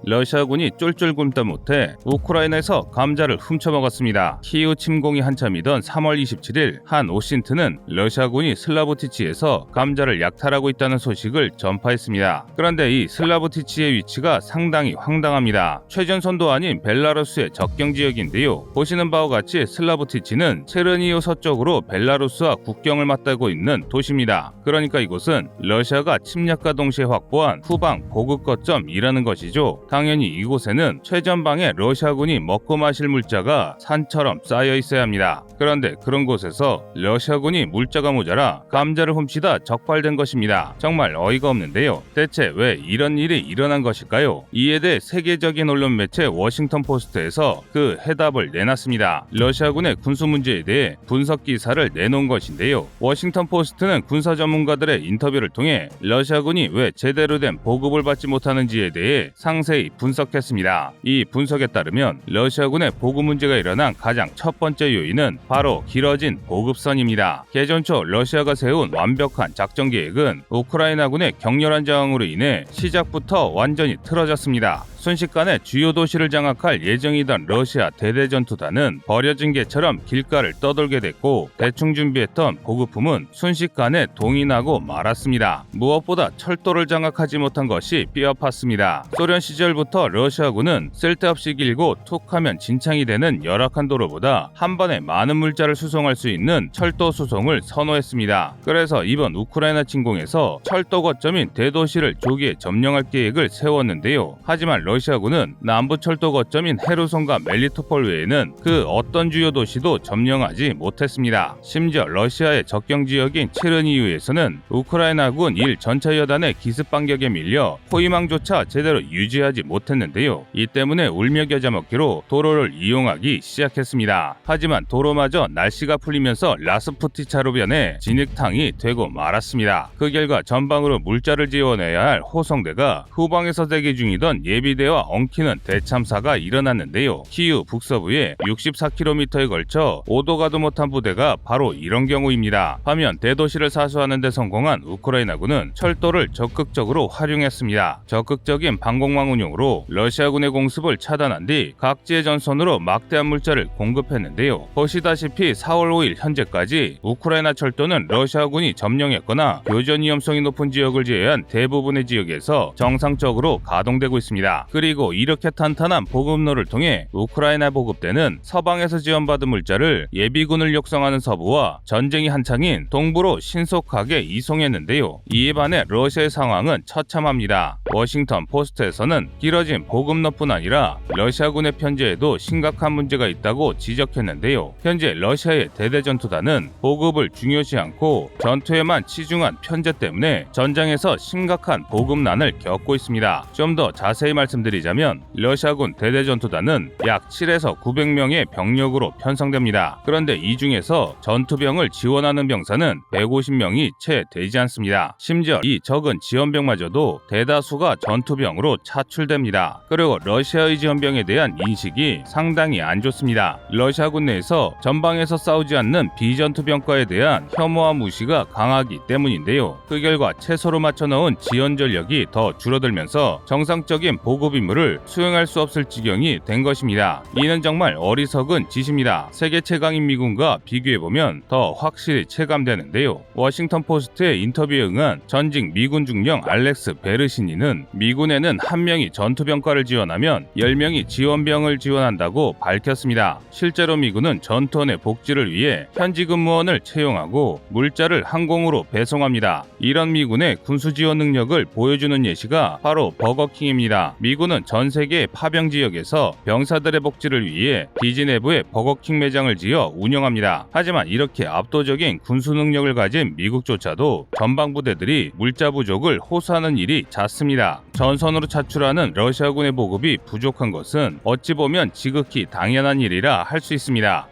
러시아군이 쫄쫄 굶다 못해 우크라이나에서 감자를 훔쳐먹었습니다. 키이우 침공이 한참이던 3월 27일 한 오신트는 러시아군이 슬라보티치에서 감자를 약탈하고 있다는 소식을 전파했습니다. 그런데 이 슬라보티치의 위치가 상당히 황당합니다. 최전선도 아닌 벨라루스의 적경 지역인데요. 보시는 바와 같이 슬라보티치는 체르니우 서쪽으로 벨라루스와 국경을 맞대고 있는 도시입니다. 그러니까 이곳은 러시아가 침략과 동시에 확보한 후방 보급 거점이라는 것이죠. 당연히 이곳에는 최전방에 러시아군이 먹고 마실 물자가 산처럼 쌓여 있어야 합니다. 그런데 그런 곳에서 러시아군이 물자가 모자라 감자를 훔치다 적발된 것입니다. 정말 어이가 없는데요. 대체 왜 이런 일이 일어난 것일까요? 이에 대해 세계적인 언론 매체 워싱턴 포스트에서 그 해답을 내놨습니다. 러시아군의 군수 문제에 대해 분석 기사를 내놓은 것인데요. 워싱턴 포스트는 군사 전문가들의 인터뷰를 통해 러시아군이 왜 제대로 된 보급을 받지 못하는지에 대해 상세히 분석했습니다. 이 분석에 따르면 러시아군의 보급 문제가 일어난 가장 첫 번째 요인은 바로 길어진 보급선입니다. 개전 초 러시아가 세운 완벽한 작전 계획은 우크라이나군의 격렬한 저항으로 인해 시작부터 완전히 틀어졌습니다. 순식간에 주요 도시를 장악할 예정이던 러시아 대대전투단은 버려진 개처럼 길가를 떠돌게 됐고 대충 준비했던 보급품은 순식간에 동이 나고 말았습니다. 무엇보다 철도를 장악하지 못한 것이 뼈아팠습니다. 소련 시절부터 러시아군은 쓸데없이 길고 툭하면 진창이 되는 열악한 도로보다 한 번에 많은 물자를 수송할 수 있는 철도 수송을 선호했습니다. 그래서 이번 우크라이나 침공에서 철도 거점인 대도시를 조기에 점령할 계획을 세웠는데요. 하지만 러시아군은 남부 철도 거점인 헤르손과 멜리토폴 외에는 그 어떤 주요 도시도 점령하지 못했습니다. 심지어 러시아의 적경 지역인 체르니우에서는 우크라이나군 1전차여단의 기습 반격에 밀려 포위망조차 제대로 유지하지 못했는데요. 이 때문에 울며 겨자 먹기로 도로를 이용하기 시작했습니다. 하지만 도로마저 날씨가 풀리면서 라스푸티차로 변해 진흙탕이 되고 말았습니다. 그 결과 전방으로 물자를 지원해야 할 호송대가 후방에서 대기 중이던 예비대와 엉키는 대참사가 일어났는데요. 키이우 북서부에 64km에 걸쳐 오도 가도 못한 부대가 바로 이런 경우입니다. 반면 대도시를 사수하는 데 성공한 우크라이나군은 철도를 적극적으로 활용했습니다. 적극적인 방공망 운용으로 러시아군의 공습을 차단한 뒤 각지의 전선으로 막대한 물자를 공급했는데요. 보시다시피 4월 5일 현재까지 우크라이나 철도는 러시아군이 점령했거나 교전 위험성이 높은 지역을 제외한 대부분의 지역에서 정상적으로 가동되고 있습니다. 그리고 이렇게 탄탄한 보급로를 통해 우크라이나 보급대는 서방에서 지원받은 물자를 예비군을 육성하는 서부와 전쟁이 한창인 동부로 신속하게 이송했는데요. 이에 반해 러시아의 상황은 처참합니다. 워싱턴 포스트에서는 길어진 보급로뿐 아니라 러시아군의 편제에도 심각한 문제가 있다고 지적했는데요. 현재 러시아의 대대전투단은 보급을 중요시 않고 전투에만 치중한 편제 때문에 전장에서 심각한 보급난을 겪고 있습니다. 좀 더 자세히 말씀드리자면 러시아군 대대전투단은 약 7에서 900명의 병력으로 편성됩니다. 그런데 이 중에서 전투병을 지원하는 병사는 150명이 채 되지 않습니다. 심지어 이 적은 지원병마저도 대다수가 전투병으로 차출됩니다. 그리고 러시아의 지원병에 대한 인식이 상당히 안 좋습니다. 러시아군 내에서 전방에서 싸우지 않는 비전투병과에 대한 혐오와 무시가 강하기 때문인데요. 그 결과 채소로 맞춰놓은 지원 전력이 더 줄어들면서 정상적인 보급 임무를 수행할 수 없을 지경이 된 것입니다. 이는 정말 어리석은 짓입니다. 세계 최강인 미군과 비교해보면 더 확실히 체감되는데요. 워싱턴 포스트의 인터뷰에 응한 전직 미군 중령 알렉스 베르시니는 미군에는 1명이 전투병과를 지원하면 10명이 지원병을 지원한다고 밝혔습니다. 실제로 미군은 전투원의 복지를 위해 현지 근무원을 채용하고 물자를 항공으로 배송합니다. 이런 미군의 군수 지원 능력을 보여주는 예시가 바로 버거킹입니다. 미군은 전 세계 파병 지역에서 병사들의 복지를 위해 기지 내부에 버거킹 매장을 지어 운영합니다. 하지만 이렇게 압도적인 군수 능력을 가진 미국조차도 전방 부대들이 물자 부족을 호소하는 일이 잦습니다. 전선으로 차출하는 러시아군의 보급이 부족한 것은 어찌 보면 지극히 당연한 일이라 할 수 있습니다.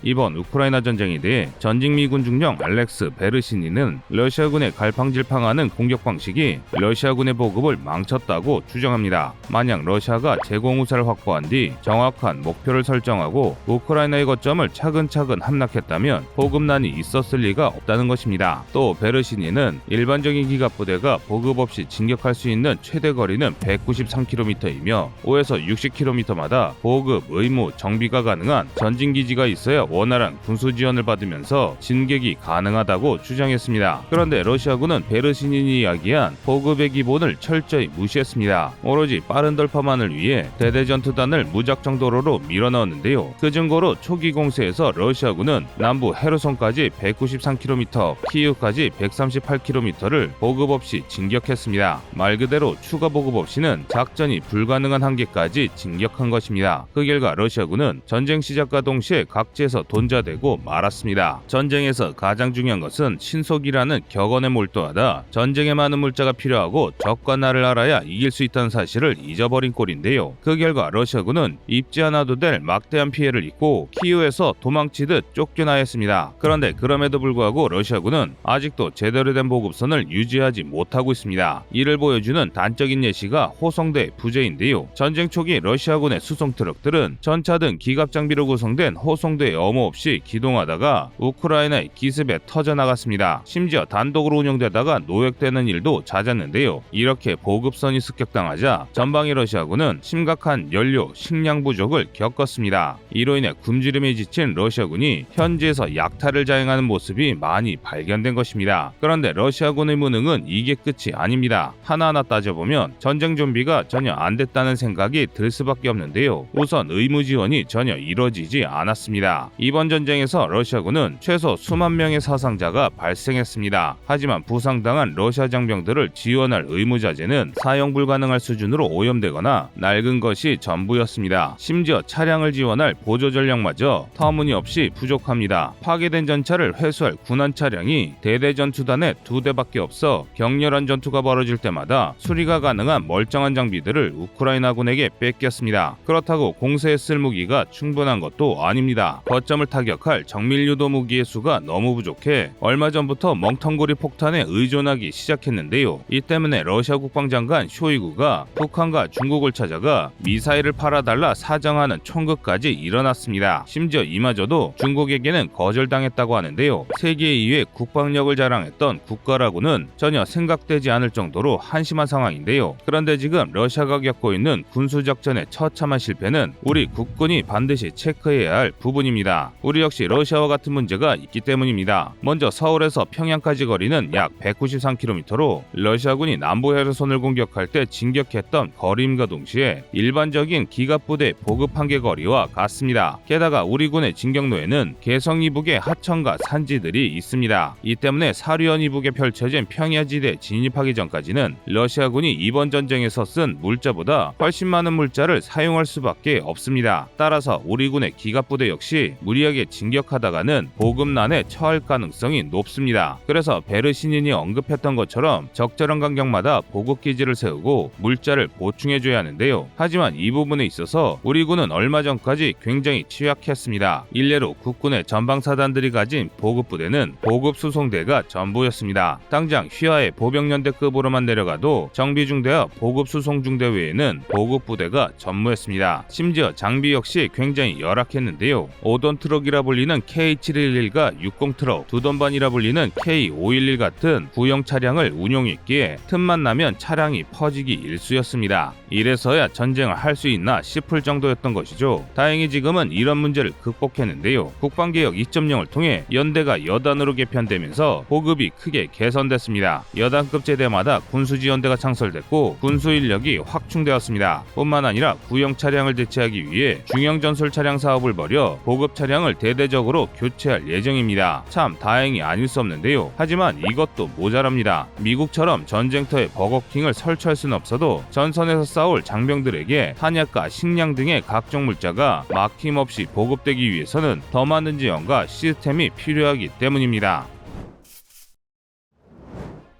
이번 우크라이나 전쟁에 대해 전직 미군 중령 알렉스 베르시니는 러시아군의 갈팡질팡하는 공격 방식이 러시아군의 보급을 망쳤다고 주장합니다. 만약 러시아가 제공우사를 확보한 뒤 정확한 목표를 설정하고 우크라이나의 거점을 차근차근 함락했다면 보급난이 있었을 리가 없다는 것입니다. 또 베르시니는 일반적인 기갑부대가 보급 없이 진격할 수 있는 최대 거리는 193km이며 5에서 60km마다 보급, 의무, 정비가 가능한 전진기지가 있어야 원활한 군수 지원을 받으면서 진격이 가능하다고 주장했습니다. 그런데 러시아군은 베르시닌이 이야기한 보급의 기본을 철저히 무시했습니다. 오로지 빠른 돌파만을 위해 대대전투단을 무작정 도로로 밀어넣었는데요. 그 증거로 초기 공세에서 러시아군은 남부 헤르손까지 193km, 키이우까지 138km를 보급 없이 진격했습니다. 말 그대로 추가 보급 없이는 작전이 불가능한 한계까지 진격한 것입니다. 그 결과 러시아군은 전쟁 시작과 동시에 각지에서 돈자되고 말았습니다. 전쟁에서 가장 중요한 것은 신속이라는 격언에 몰두하다 전쟁에 많은 물자가 필요하고 적과 나를 알아야 이길 수 있다는 사실을 잊어버린 꼴인데요. 그 결과 러시아군은 입지 않아도 될 막대한 피해를 입고 키이우에서 도망치듯 쫓겨나였습니다. 그런데 그럼에도 불구하고 러시아군은 아직도 제대로 된 보급선을 유지하지 못하고 있습니다. 이를 보여주는 단적인 예시가 호송대 부재인데요. 전쟁 초기 러시아군의 수송 트럭들은 전차 등 기갑 장비로 구성된 호송대에 어모 없이 기동하다가 우크라이나의 기습에 터져나갔습니다. 심지어 단독으로 운영되다가 노획되는 일도 잦았는데요. 이렇게 보급선이 습격당하자 전방의 러시아군은 심각한 연료, 식량 부족을 겪었습니다. 이로 인해 굶주림에 지친 러시아군이 현지에서 약탈을 자행하는 모습이 많이 발견된 것입니다. 그런데 러시아군의 무능은 이게 끝이 아닙니다. 하나하나 따져보면 전쟁 준비가 전혀 안 됐다는 생각이 들 수밖에 없는데요. 우선 의무 지원이 전혀 이뤄지지 않았습니다. 이번 전쟁에서 러시아군은 최소 수만 명의 사상자가 발생했습니다. 하지만 부상당한 러시아 장병들을 지원할 의무자재는 사용 불가능할 수준으로 오염되거나 낡은 것이 전부였습니다. 심지어 차량을 지원할 보조 전력마저 터무니없이 부족합니다. 파괴된 전차를 회수할 군안 차량이 대대전투단에 2대밖에 없어 격렬한 전투가 벌어질 때마다 수리가 가능한 멀쩡한 장비들을 우크라이나군에게 뺏겼습니다. 그렇다고 공세에 쓸 무기가 충분한 것도 아닙니다. 거점을 타격할 정밀유도 무기의 수가 너무 부족해 얼마 전부터 멍텅구리 폭탄에 의존하기 시작했는데요. 이 때문에 러시아 국방장관 쇼이구가 북한과 중국을 찾아가 미사일을 팔아달라 사정하는 총극까지 일어났습니다. 심지어 이마저도 중국에게는 거절당했다고 하는데요. 세계 2위 국방력을 자랑했던 국가라고는 전혀 생각되지 않을 정도로 한심한 상황인데요. 그런데 지금 러시아가 겪고 있는 군수작전의 처참한 실패는 우리 국군이 반드시 체크해야 할 부분입니다. 우리 역시 러시아와 같은 문제가 있기 때문입니다. 먼저 서울에서 평양까지 거리는 약 193km로 러시아군이 남부 헤르손을 공격할 때 진격했던 거리임과 동시에 일반적인 기갑부대 보급 한계 거리와 같습니다. 게다가 우리 군의 진격로에는 개성 이북의 하천과 산지들이 있습니다. 이 때문에 사류현 이북에 펼쳐진 평야지대 진입하기 전까지는 러시아군이 이번 전쟁에서 쓴 물자보다 훨씬 많은 물자를 사용할 수밖에 없습니다. 따라서 우리 군의 기갑부대 역시 무리하게 진격하다가는 보급난에 처할 가능성이 높습니다. 그래서 베르시닌이 언급했던 것처럼 적절한 간격마다 보급기지를 세우고 물자를 보충해줘야 하는데요. 하지만 이 부분에 있어서 우리 군은 얼마 전까지 굉장히 취약했습니다. 일례로 국군의 전방사단들이 가진 보급부대는 보급수송대가 전부였습니다. 당장 휘하의 보병연대급으로만 내려가도 정비중대와 보급수송중대 외에는 보급부대가 전무했습니다. 심지어 장비 역시 굉장히 열악했는데요. 5돈 트럭이라 불리는 K711과 60 트럭, 2돈반이라 불리는 K511 같은 구형 차량을 운용했기에 틈만 나면 차량이 퍼지기 일쑤였습니다. 이래서야 전쟁을 할 수 있나 싶을 정도였던 것이죠. 다행히 지금은 이런 문제를 극복했는데요. 국방개혁 2.0을 통해 연대가 여단으로 개편되면서 보급이 크게 개선됐습니다. 여단급 제대마다 군수지원대가 창설됐고 군수인력이 확충되었습니다. 뿐만 아니라 구형 차량을 대체하기 위해 중형전술 차량 사업을 벌여 보급 차량을 대대적으로 교체할 예정입니다. 참 다행이 아닐 수 없는데요. 하지만 이것도 모자랍니다. 미국처럼 전쟁터에 버거킹을 설치할 수는 없어도 전선에서 싸울 장병들에게 탄약과 식량 등의 각종 물자가 막힘없이 보급되기 위해서는 더 많은 지원과 시스템이 필요하기 때문입니다.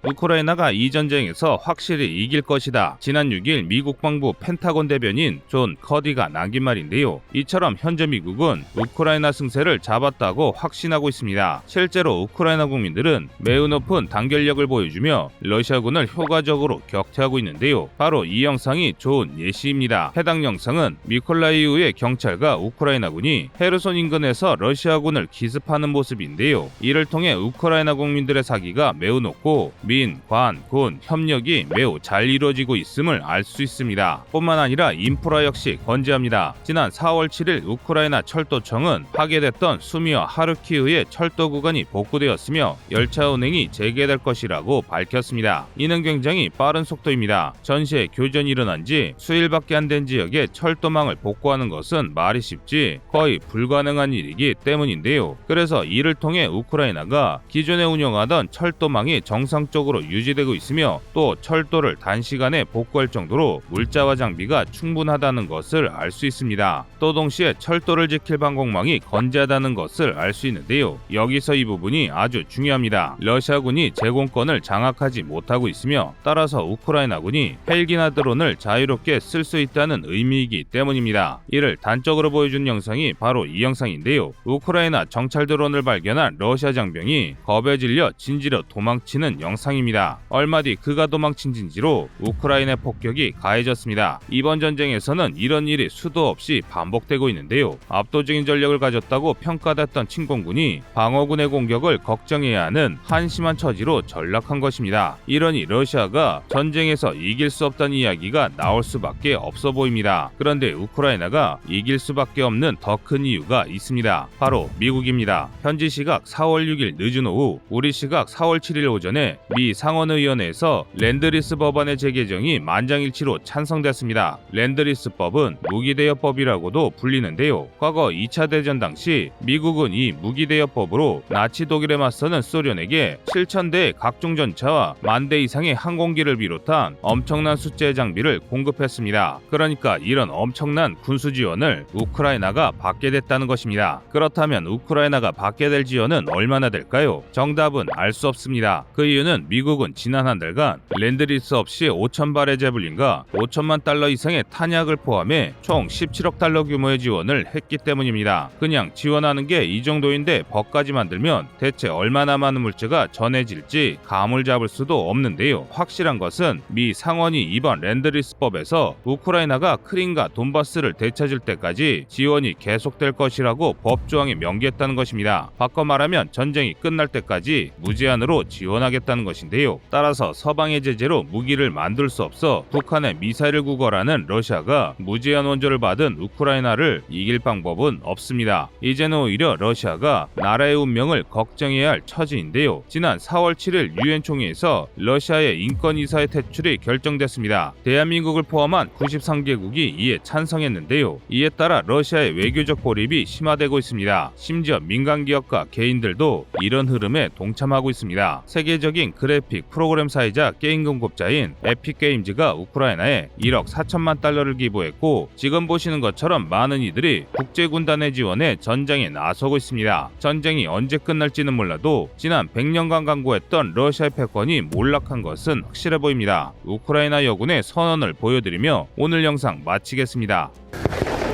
우크라이나가 이 전쟁에서 확실히 이길 것이다. 지난 6일 미국 국방부 펜타곤 대변인 존 커디가 남긴 말인데요. 이처럼 현재 미국은 우크라이나 승세를 잡았다고 확신하고 있습니다. 실제로 우크라이나 국민들은 매우 높은 단결력을 보여주며 러시아군을 효과적으로 격퇴하고 있는데요. 바로 이 영상이 좋은 예시입니다. 해당 영상은 미콜라이우의 경찰과 우크라이나군이 헤르손 인근에서 러시아군을 기습하는 모습인데요. 이를 통해 우크라이나 국민들의 사기가 매우 높고 민, 관, 군 협력이 매우 잘 이루어지고 있음을 알 수 있습니다. 뿐만 아니라 인프라 역시 건재합니다. 지난 4월 7일 우크라이나 철도청은 파괴됐던 수미와 하르키우의 철도 구간이 복구되었으며 열차 운행이 재개될 것이라고 밝혔습니다. 이는 굉장히 빠른 속도입니다. 전시에 교전이 일어난 지 수일밖에 안 된 지역의 철도망을 복구하는 것은 말이 쉽지 거의 불가능한 일이기 때문인데요. 그래서 이를 통해 우크라이나가 기존에 운영하던 철도망이 정상적으로 유지되고 있으며 또 철도를 단시간에 복구할 정도로 물자와 장비가 충분하다는 것을 알 수 있습니다. 또 동시에 철도를 지킬 방공망이 건재하다는 것을 알 수 있는데요. 여기서 이 부분이 아주 중요합니다. 러시아군이 제공권을 장악하지 못하고 있으며 따라서 우크라이나군이 헬기나 드론을 자유롭게 쓸 수 있다는 의미이기 때문입니다. 이를 단적으로 보여준 영상이 바로 이 영상인데요. 우크라이나 정찰 드론을 발견한 러시아 장병이 겁에 질려 진지로 도망치는 영상입니다. 얼마 뒤 그가 도망친 진지로 우크라이나 폭격이 가해졌습니다. 이번 전쟁에서는 이런 일이 수도 없이 반복되고 있는데요. 압도적인 전력을 가졌다고 평가됐던 침공군이 방어군의 공격을 걱정해야 하는 한심한 처지로 전락한 것입니다. 이러니 러시아가 전쟁에서 이길 수 없다는 이야기가 나올 수밖에 없어 보입니다. 그런데 우크라이나가 이길 수밖에 없는 더 큰 이유가 있습니다. 바로 미국입니다. 현지 시각 4월 6일 늦은 오후, 우리 시각 4월 7일 오전에 미 상원의원회에서 랜드리스 법안의 재개정이 만장일치로 찬성됐습니다. 랜드리스법은 무기대여법이라고도 불리는데요. 과거 2차 대전 당시 미국은 이 무기대여법으로 나치 독일에 맞서는 소련에게 7,000대의 각종 전차와 10,000대 이상의 항공기를 비롯한 엄청난 숫자의 장비를 공급했습니다. 그러니까 이런 엄청난 군수 지원을 우크라이나가 받게 됐다는 것입니다. 그렇다면 우크라이나가 받게 될 지원은 얼마나 될까요? 정답은 알 수 없습니다. 그 이유는 미국은 지난 한 달간 랜드리스 없이 5,000발의 제블린과 5천만 달러 이상의 탄약을 포함해 총 17억 달러 규모의 지원을 했기 때문입니다. 그냥 지원하는 게 이 정도인데 법까지 만들면 대체 얼마나 많은 물자가 전해질지 감을 잡을 수도 없는데요. 확실한 것은 미 상원이 이번 랜드리스법에서 우크라이나가 크림과 돈바스를 되찾을 때까지 지원이 계속될 것이라고 법조항에 명기했다는 것입니다. 바꿔 말하면 전쟁이 끝날 때까지 무제한으로 지원하겠다는 것인데요. 따라서 서방의 제재로 무기를 만들 수 없어 북한의 미사일을 구걸하는 러시아가 무제한 원조를 받은 우크라이나를 이길 방법은 없습니다. 이제는 오히려 러시아가 나라의 운명을 걱정해야 할 처지인데요. 지난 4월 7일 유엔 총회에서 러시아의 인권이사의 퇴출이 결정됐습니다. 대한민국을 포함한 93개국이 이에 찬성했는데요. 이에 따라 러시아의 외교적 고립이 심화되고 있습니다. 심지어 민간 기업과 개인들도 이런 흐름에 동참하고 있습니다. 세계적인 그래픽 프로그램사이자 게임 공급자인 에픽게임즈가 우크라이나에 1억 4천만 달러를 기부했고 지금 보시는 것처럼 많은 이들이 국제군단의 지원에 전장에 나서고 있습니다. 전쟁이 언제 끝날지는 몰라도 지난 100년간 강구했던 러시아의 패권이 몰락한 것은 확실해 보입니다. 우크라이나 여군의 선언을 보여드리며 오늘 영상 마치겠습니다.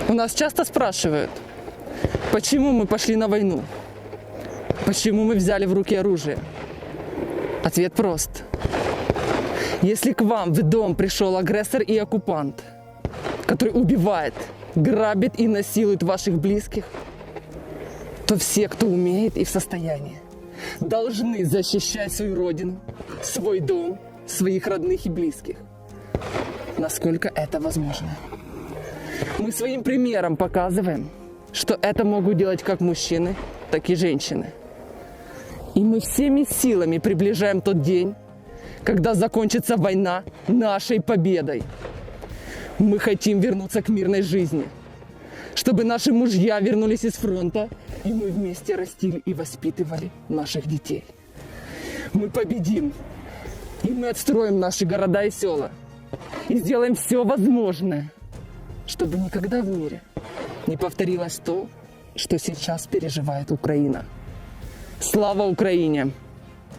У нас часто спрашивают, почему мы пошли на войну? Почему мы взяли в руки оружие? Ответ прост. Если к вам в дом пришел агрессор и оккупант, который убивает, грабит и насилует ваших близких, то все, кто умеет и в состоянии, должны защищать свою родину, свой дом, своих родных и близких, насколько это возможно. Мы своим примером показываем, что это могут делать как мужчины, так и женщины. И мы всеми силами приближаем тот день, когда закончится война нашей победой. Мы хотим вернуться к мирной жизни, чтобы наши мужья вернулись из фронта, и мы вместе растили и воспитывали наших детей. Мы победим, и мы отстроим наши города и села, и сделаем все возможное, чтобы никогда в мире не повторилось то, что сейчас переживает Украина. Слава Украине!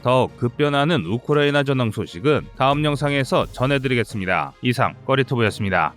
더욱 급변하는 우크라이나 전황 소식은 다음 영상에서 전해드리겠습니다. 이상 꺼리투브였습니다.